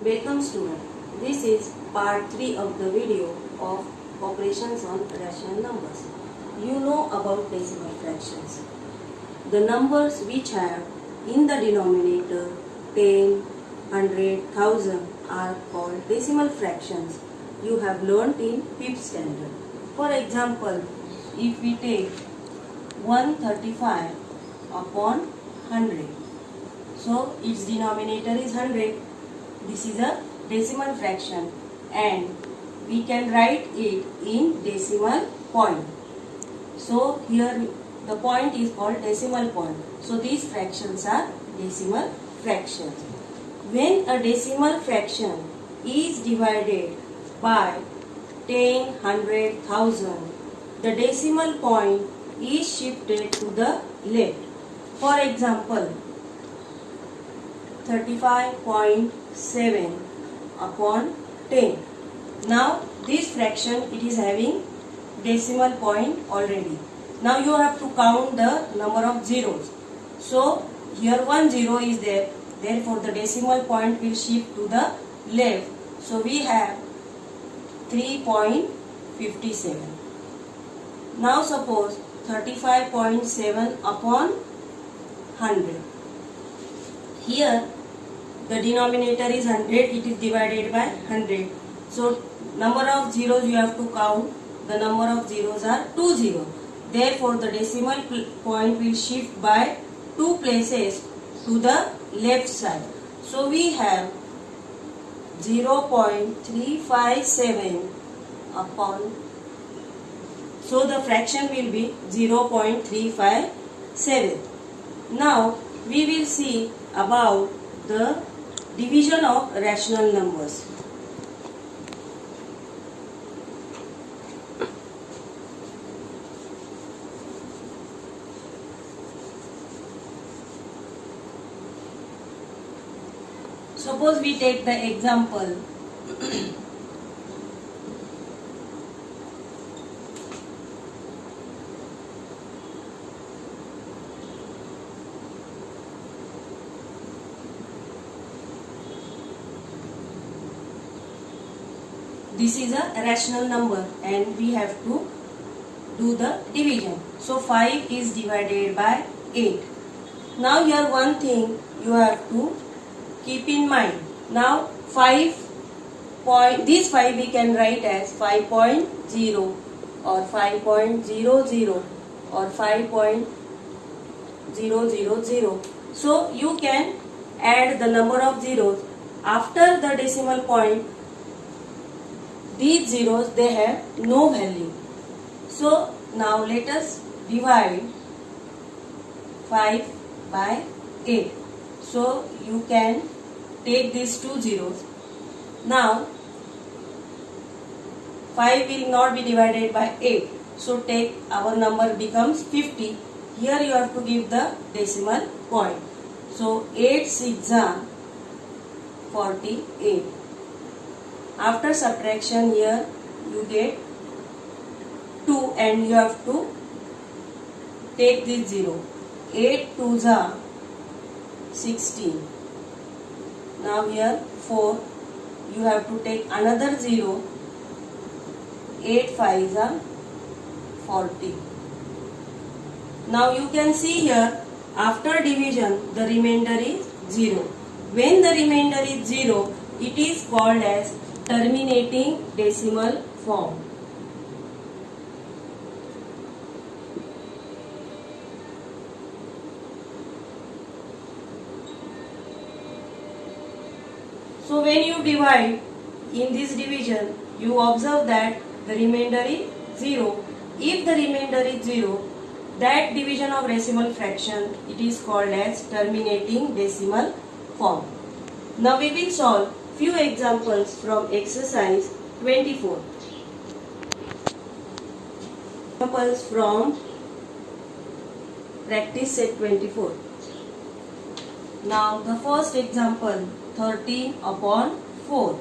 Welcome student. This is part 3 of the video of operations on rational numbers. You know about decimal fractions. The numbers which have in the denominator 10, 100, 1000 are called decimal fractions. You have learnt in 5th standard. For example, if we take 135 upon 100. So its denominator is 100. This is a decimal fraction and we can write it in decimal point. So here the point is called decimal point. So these fractions are decimal fractions. When a decimal fraction is divided by 10, 100, 1000, the decimal point is shifted to the left. For example, 35.7 upon 10. Now this fraction, it is having decimal point already. Now you have to count the number of zeros. So here one zero is there, therefore the decimal point will shift to the left. So we have 3.57. Now suppose 35.7 upon 100. Here the denominator is 100, it is divided by 100. So number of zeros you have to count. The number of zeros are 2 zeros. Therefore the decimal point will shift by 2 places to the left side. So we have 0.357 upon. So the fraction will be 0.357. Now we will see about the division of rational numbers. Suppose we take the example this is a rational number and we have to do the division. So 5 is divided by 8. Now here one thing you have to keep in mind. Now this 5 we can write as 5.0 or 5.00 or 5.000. So you can add the number of zeros after the decimal point. These zeros, they have no value. So now let us divide 5 by 8. So you can take these 2 zeros. Now 5 will not be divided by 8. So take our number becomes 50. Here you have to give the decimal point. So 8 6 are 48. After subtraction here you get 2 and you have to take this 0. 8 2s are 16. Now here 4, you have to take another 0. 8 5s are 40. Now you can see here after division the remainder is 0. When the remainder is 0, it is called as terminating decimal form. So when you divide in this division, you observe that the remainder is 0. If the remainder is 0, that division of decimal fraction, it is called as terminating decimal form. Now we will solve few examples from exercise 24. Examples from practice set 24. Now the first example, 13 upon 4.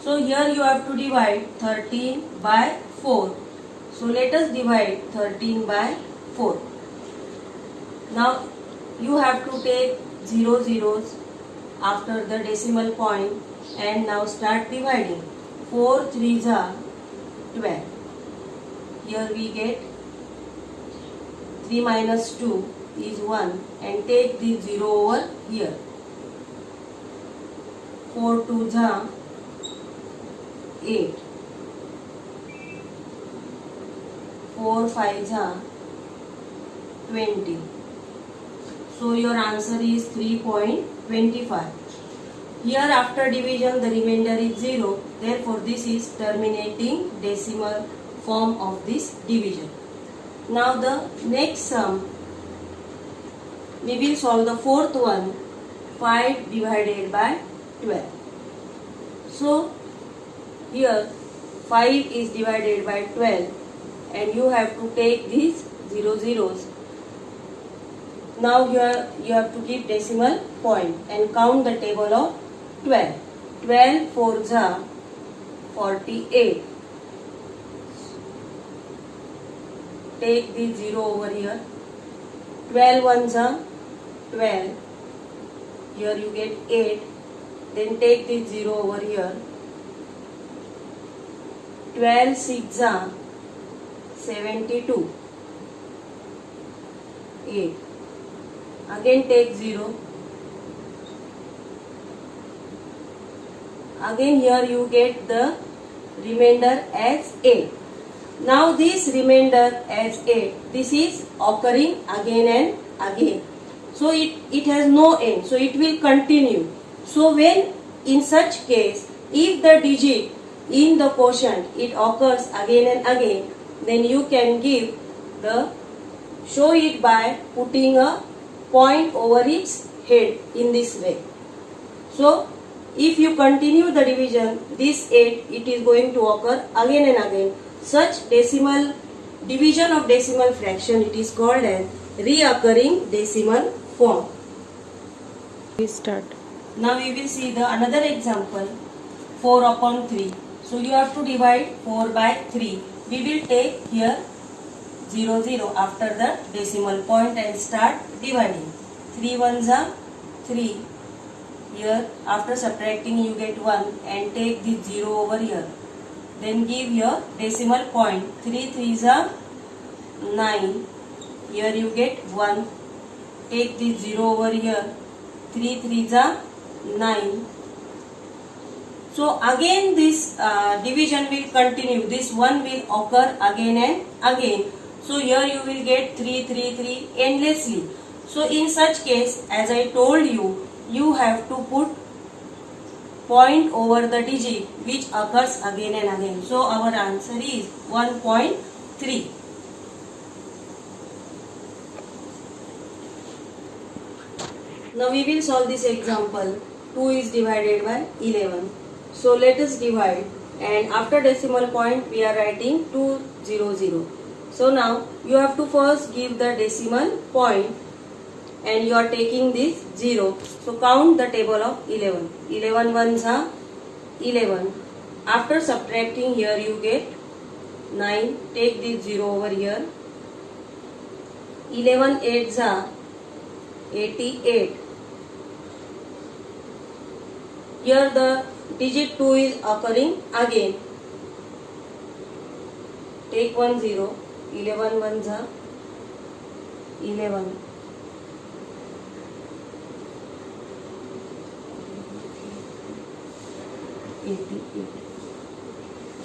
So here you have to divide 13 by 4. So let us divide 13 by 4. Now you have to take 0 zeros after the decimal point. and now start dividing. 4 3s are 12. Here we get 3 minus 2 is 1 and take the 0 over here. 4 2s are 8. 4 5s are 20. So your answer is 3.25. Here after division the remainder is 0. Therefore this is terminating decimal form of this division. Now the next sum, we will solve the fourth one, 5 divided by 12. So here 5 is divided by 12 and you have to take these 0 zeros. Now here you have to give decimal point and count the table of 12. 12 4s are 48. Take the 0 over here. 12 1s are 12. Here you get 8. Then take the 0 over here. 12 6s are 72. 8. Again take 0. Again here you get the remainder as 8. Now this remainder as 8, this is occurring again and again. So it has no end. So it will continue. So when in such case, if the digit in the quotient it occurs again and again, then you can show it by putting a point over its head in this way. So if you continue the division, this 8 it is going to occur again and again. Such decimal division of decimal fraction, it is called as reoccurring decimal form. Start. Now we will see the another example, 4 upon 3. So you have to divide 4 by 3. We will take here 0 0 after the decimal point and start dividing. 3 1s are 3. Here after subtracting you get 1 and take the 0 over here. Then give your decimal point. 3 3s are 9. Here you get 1. Take the 0 over here. 3 3s are 9. So again this division will continue. This 1 will occur again and again. So here you will get 3 3 3 endlessly. So in such case, as I told you, you have to put point over the digit which occurs again and again. So our answer is 1.3. Now we will solve this example. 2 is divided by 11. So let us divide, and after decimal point we are writing 200. So now you have to first give the decimal point and you are taking this 0. So count the table of 11. 11 1s are 11. After subtracting here you get 9. Take this 0 over here. 11 8s are 88. Here the digit 2 is occurring again. Take 1 0. 11 1s are 11.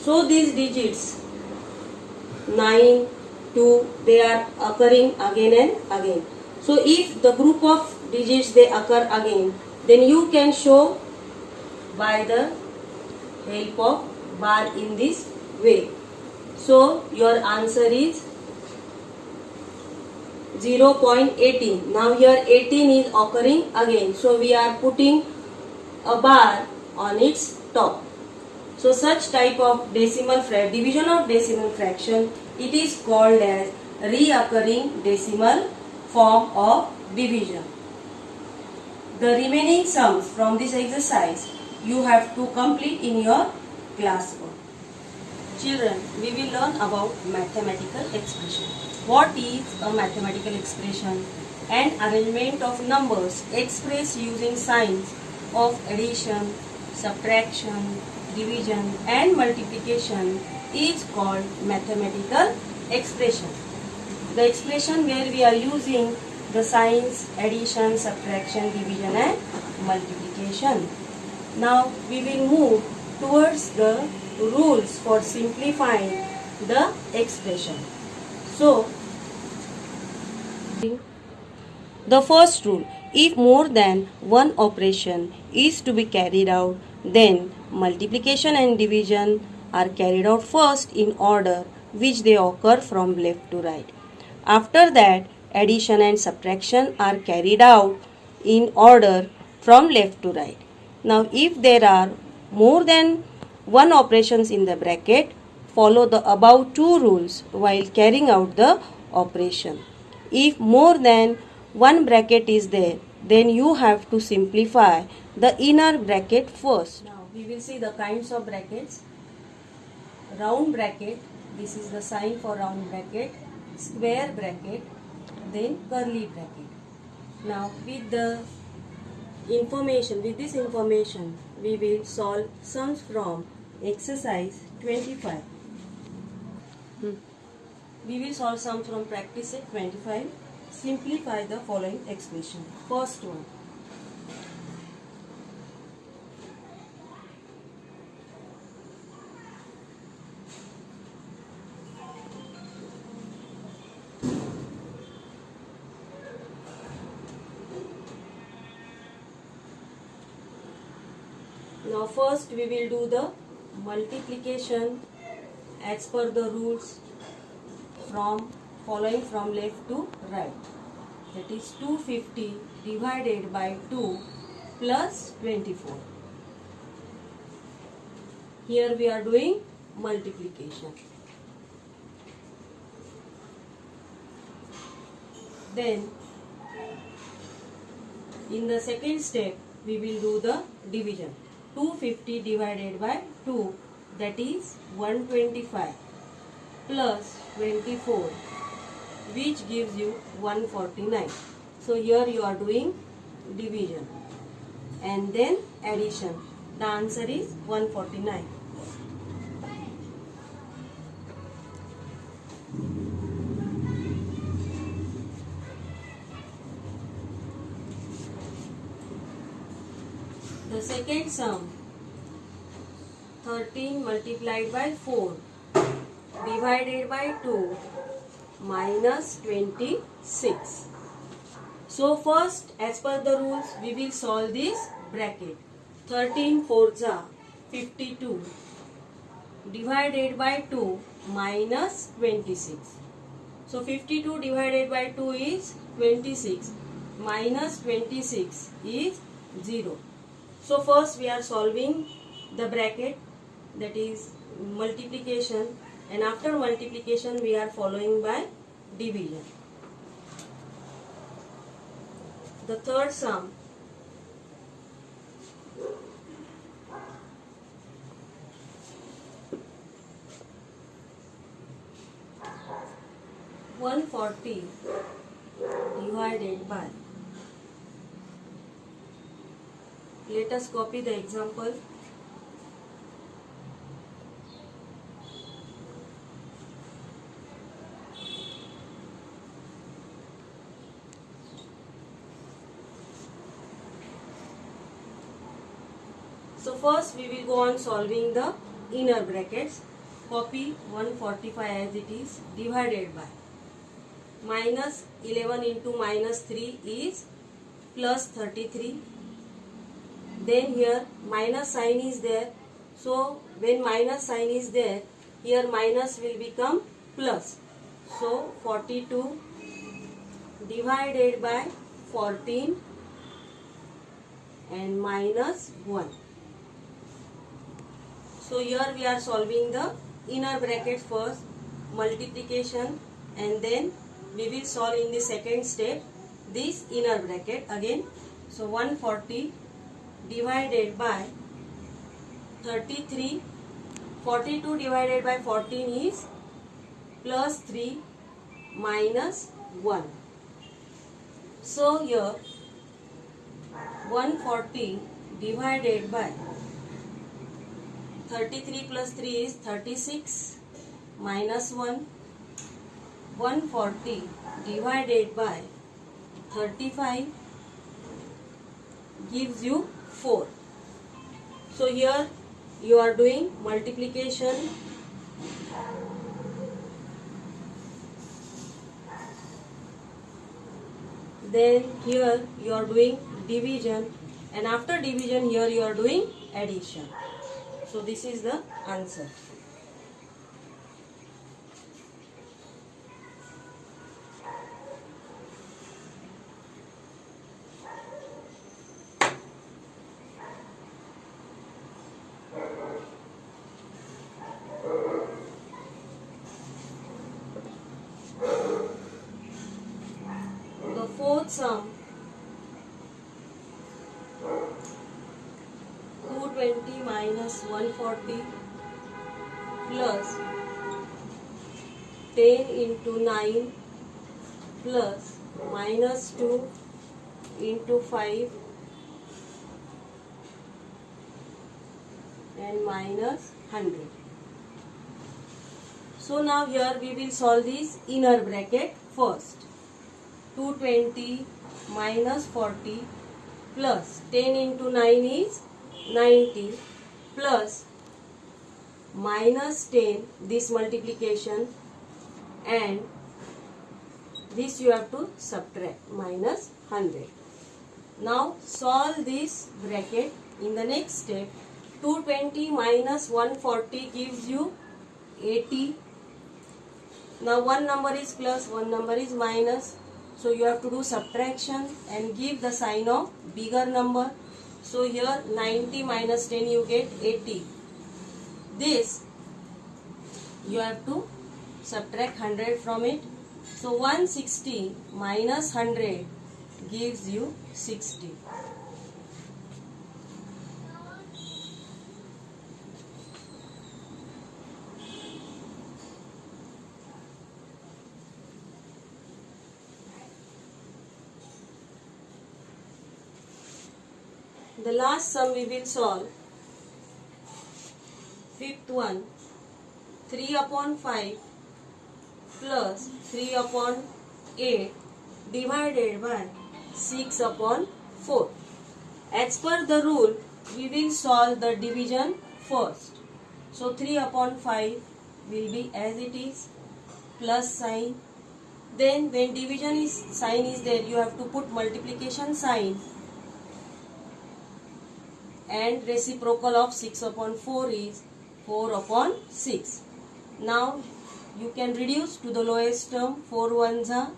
So these digits 9, 2, they are occurring again and again. So if the group of digits they occur again, then you can show by the help of bar in this way. So your answer is 0.18. Now here 18 is occurring again. So we are putting a bar on its top. So such type of division of decimal fraction, it is called as reoccurring decimal form of division. The remaining sums from this exercise you have to complete in your classwork. Children, we will learn about mathematical expression. What is a mathematical expression? An arrangement of numbers expressed using signs of addition, subtraction, division and multiplication is called mathematical expression. The expression where we are using the signs addition, subtraction, division and multiplication. Now we will move towards the rules for simplifying the expression. So, the first rule, if more than one operation is to be carried out, then multiplication and division are carried out first in order which they occur from left to right. After that, addition and subtraction are carried out in order from left to right. Now, if there are more than one operations in the bracket, follow the above two rules while carrying out the operation. If more than one bracket is there, then you have to simplify the inner bracket first. Now we will see the kinds of brackets. Round bracket, this is the sign for round bracket, square bracket, then curly bracket. Now with this information, we will solve sums from exercise 25. We will solve sums from practice set 25. Simplify the following expression. First one. Now first we will do the multiplication as per the rules following from left to right. That is 250 divided by 2 plus 24. Here we are doing multiplication. Then in the second step we will do the division. 250 divided by 2, that is 125 plus 24, which gives you 149. So here you are doing division and then addition. The answer is 149. The second sum, 13 multiplied by 4 divided by 2 minus 26. So first, as per the rules, we will solve this bracket. 13 4s are 52 divided by 2 minus 26. So 52 divided by 2 is 26 minus 26 is 0. So first we are solving the bracket, that is multiplication, and after multiplication we are following by division. The third sum, (140) divided by. Let us copy the example. So first we will go on solving the inner brackets. Copy 145 as it is, divided by minus 11 into minus 3 is plus 33. Then here minus sign is there. So when minus sign is there, here minus will become plus. So 42 divided by 14 and minus 1. So here we are solving the inner bracket first, multiplication, and then we will solve in the second step this inner bracket again. So 140 divided by 33, 42 divided by 14 is plus 3 minus 1. So here 140 divided by 33 plus 3 is 36 minus 1. 140 divided by 35 gives you 4. So here you are doing multiplication. Then here you are doing division, and after division here you are doing addition. So this is the answer. The fourth sum, 220 minus 140 plus 10 into 9 plus minus 2 into 5 and minus 100. So now here we will solve this inner bracket first. 220 minus 40 plus 10 into 9 is 90 plus minus 10, this multiplication, and this you have to subtract, minus 100. Now solve this bracket in the next step. 220 minus 140 gives you 80. Now one number is plus, one number is minus. So you have to do subtraction and give the sign of bigger number. So here 90 minus 10 you get 80. This you have to subtract 100 from it. So 160 minus 100 gives you 60. The last sum we will solve. Fifth one, 3 upon 5 plus 3 upon 8 divided by 6 upon 4. As per the rule, we will solve the division first. So 3 upon 5 will be as it is, plus sign. Then when division sign is there, you have to put multiplication sign. And reciprocal of 6 upon 4 is 4 upon 6. Now you can reduce to the lowest term. 4 ones are,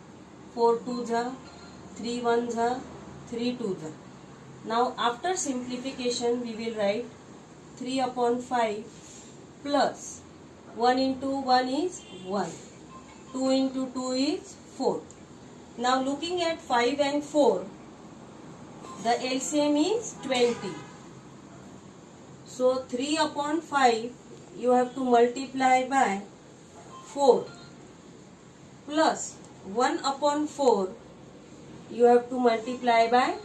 4 twos are, 3 ones are, 3 twos are. Now after simplification we will write 3 upon 5 plus 1 into 1 is 1. 2 into 2 is 4. Now looking at 5 and 4, the LCM is 20. So 3 upon 5 you have to multiply by 4 plus 1 upon 4 you have to multiply by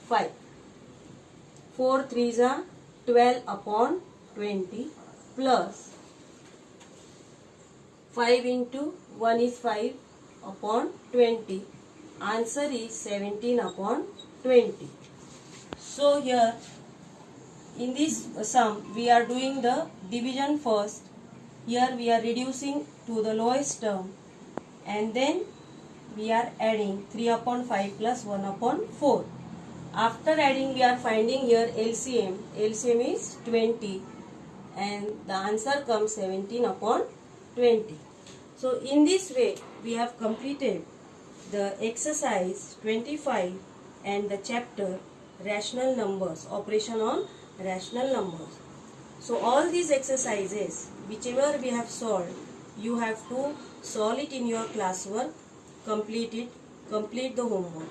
5. 4 threes are 12 upon 20 plus 5 into 1 is 5 upon 20. Answer is 17 upon 20. So here in this sum we are doing the division first. Here we are reducing to the lowest term and then we are adding 3 upon 5 plus 1 upon 4. After adding we are finding here LCM. LCM is 20 and the answer comes 17 upon 20. So in this way we have completed the exercise 25 and the chapter rational numbers, operation on rational numbers. So all these exercises, whichever we have solved, you have to solve it in your classwork, complete it, complete the homework.